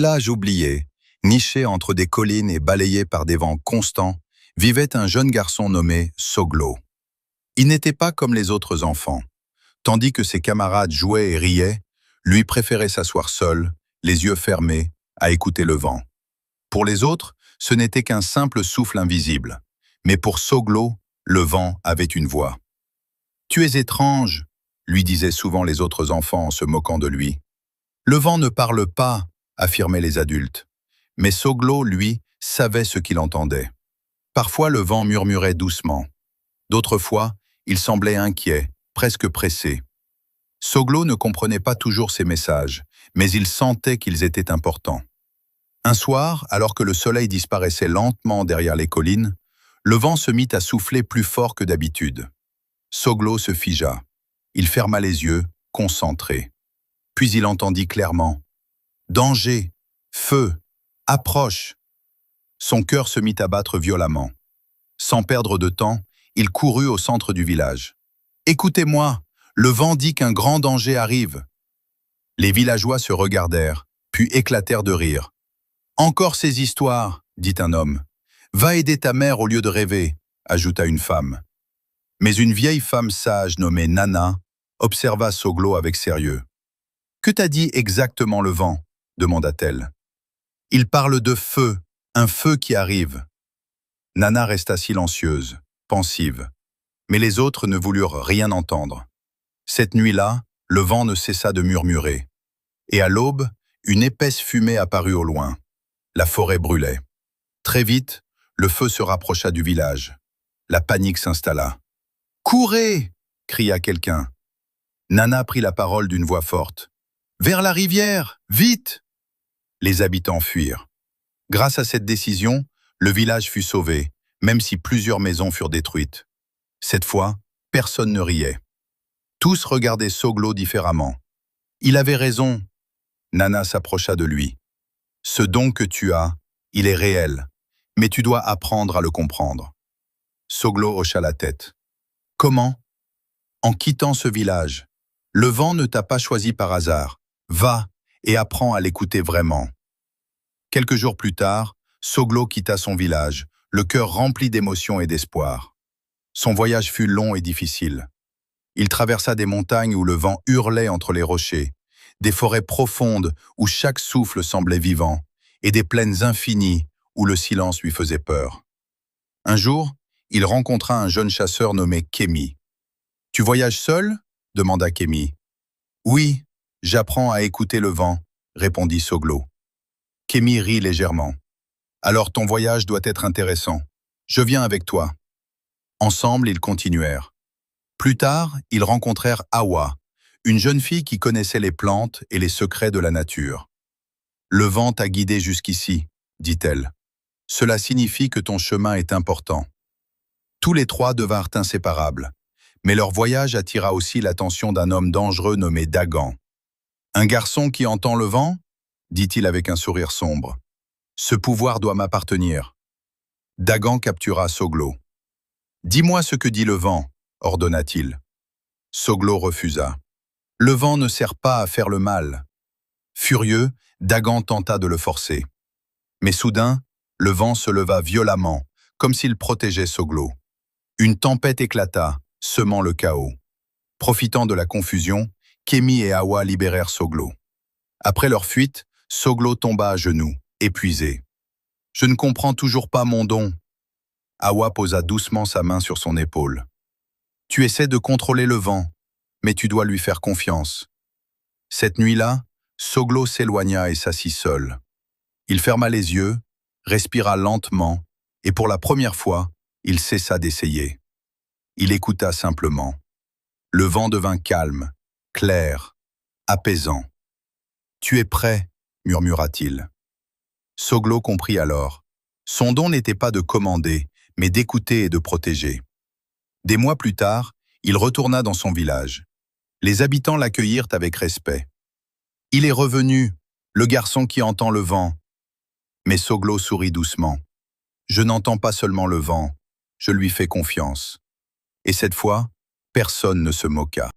Village oublié, niché entre des collines et balayé par des vents constants, vivait un jeune garçon nommé Soglo. Il n'était pas comme les autres enfants. Tandis que ses camarades jouaient et riaient, lui préférait s'asseoir seul, les yeux fermés, à écouter le vent. Pour les autres, ce n'était qu'un simple souffle invisible. Mais pour Soglo, le vent avait une voix. « Tu es étrange », lui disaient souvent les autres enfants en se moquant de lui. « Le vent ne parle pas », affirmaient les adultes. Mais Soglo, lui, savait ce qu'il entendait. Parfois, le vent murmurait doucement. D'autres fois, il semblait inquiet, presque pressé. Soglo ne comprenait pas toujours ces messages, mais il sentait qu'ils étaient importants. Un soir, alors que le soleil disparaissait lentement derrière les collines, le vent se mit à souffler plus fort que d'habitude. Soglo se figea. Il ferma les yeux, concentré. Puis il entendit clairement « Danger! Feu! Approche !» Son cœur se mit à battre violemment. Sans perdre de temps, il courut au centre du village. « Écoutez-moi, le vent dit qu'un grand danger arrive. » Les villageois se regardèrent, puis éclatèrent de rire. « Encore ces histoires, » dit un homme. « Va aider ta mère au lieu de rêver, » ajouta une femme. Mais une vieille femme sage nommée Nana observa Soglo avec sérieux. « Que t'a dit exactement le vent ?» demanda-t-elle. « Il parle de feu, un feu qui arrive. » Nana resta silencieuse, pensive. Mais les autres ne voulurent rien entendre. Cette nuit-là, le vent ne cessa de murmurer. Et à l'aube, une épaisse fumée apparut au loin. La forêt brûlait. Très vite, le feu se rapprocha du village. La panique s'installa. « Courez !» cria quelqu'un. Nana prit la parole d'une voix forte. « Vers la rivière, vite !» Les habitants fuirent. Grâce à cette décision, le village fut sauvé, même si plusieurs maisons furent détruites. Cette fois, personne ne riait. Tous regardaient Soglo différemment. Il avait raison. Nana s'approcha de lui. Ce don que tu as, il est réel, mais tu dois apprendre à le comprendre. Soglo hocha la tête. Comment? En quittant ce village. Le vent ne t'a pas choisi par hasard. Va et apprends à l'écouter vraiment. Quelques jours plus tard, Soglo quitta son village, le cœur rempli d'émotion et d'espoir. Son voyage fut long et difficile. Il traversa des montagnes où le vent hurlait entre les rochers, des forêts profondes où chaque souffle semblait vivant, et des plaines infinies où le silence lui faisait peur. Un jour, il rencontra un jeune chasseur nommé Kémi. « Tu voyages seul ?» demanda Kémi. « Oui, j'apprends à écouter le vent », répondit Soglo. Kémi rit légèrement. « Alors ton voyage doit être intéressant. Je viens avec toi. » Ensemble, ils continuèrent. Plus tard, ils rencontrèrent Awa, une jeune fille qui connaissait les plantes et les secrets de la nature. « Le vent t'a guidé jusqu'ici, » dit-elle. « Cela signifie que ton chemin est important. » Tous les trois devinrent inséparables, mais leur voyage attira aussi l'attention d'un homme dangereux nommé Dagan. « Un garçon qui entend le vent ?» dit-il avec un sourire sombre. « Ce pouvoir doit m'appartenir. » Dagan captura Soglo. « Dis-moi ce que dit le vent, » ordonna-t-il. Soglo refusa. « Le vent ne sert pas à faire le mal. » Furieux, Dagan tenta de le forcer. Mais soudain, le vent se leva violemment, comme s'il protégeait Soglo. Une tempête éclata, semant le chaos. Profitant de la confusion, Kémi et Awa libérèrent Soglo. Après leur fuite, Soglo tomba à genoux, épuisé. « Je ne comprends toujours pas mon don. » Awa posa doucement sa main sur son épaule. « Tu essaies de contrôler le vent, mais tu dois lui faire confiance. » Cette nuit-là, Soglo s'éloigna et s'assit seul. Il ferma les yeux, respira lentement, et pour la première fois, il cessa d'essayer. Il écouta simplement. Le vent devint calme, clair, apaisant. « Tu es prêt ?» murmura-t-il. Soglo comprit alors. Son don n'était pas de commander, mais d'écouter et de protéger. Des mois plus tard, il retourna dans son village. Les habitants l'accueillirent avec respect. « Il est revenu, le garçon qui entend le vent. » Mais Soglo sourit doucement. « Je n'entends pas seulement le vent, je lui fais confiance. » Et cette fois, personne ne se moqua.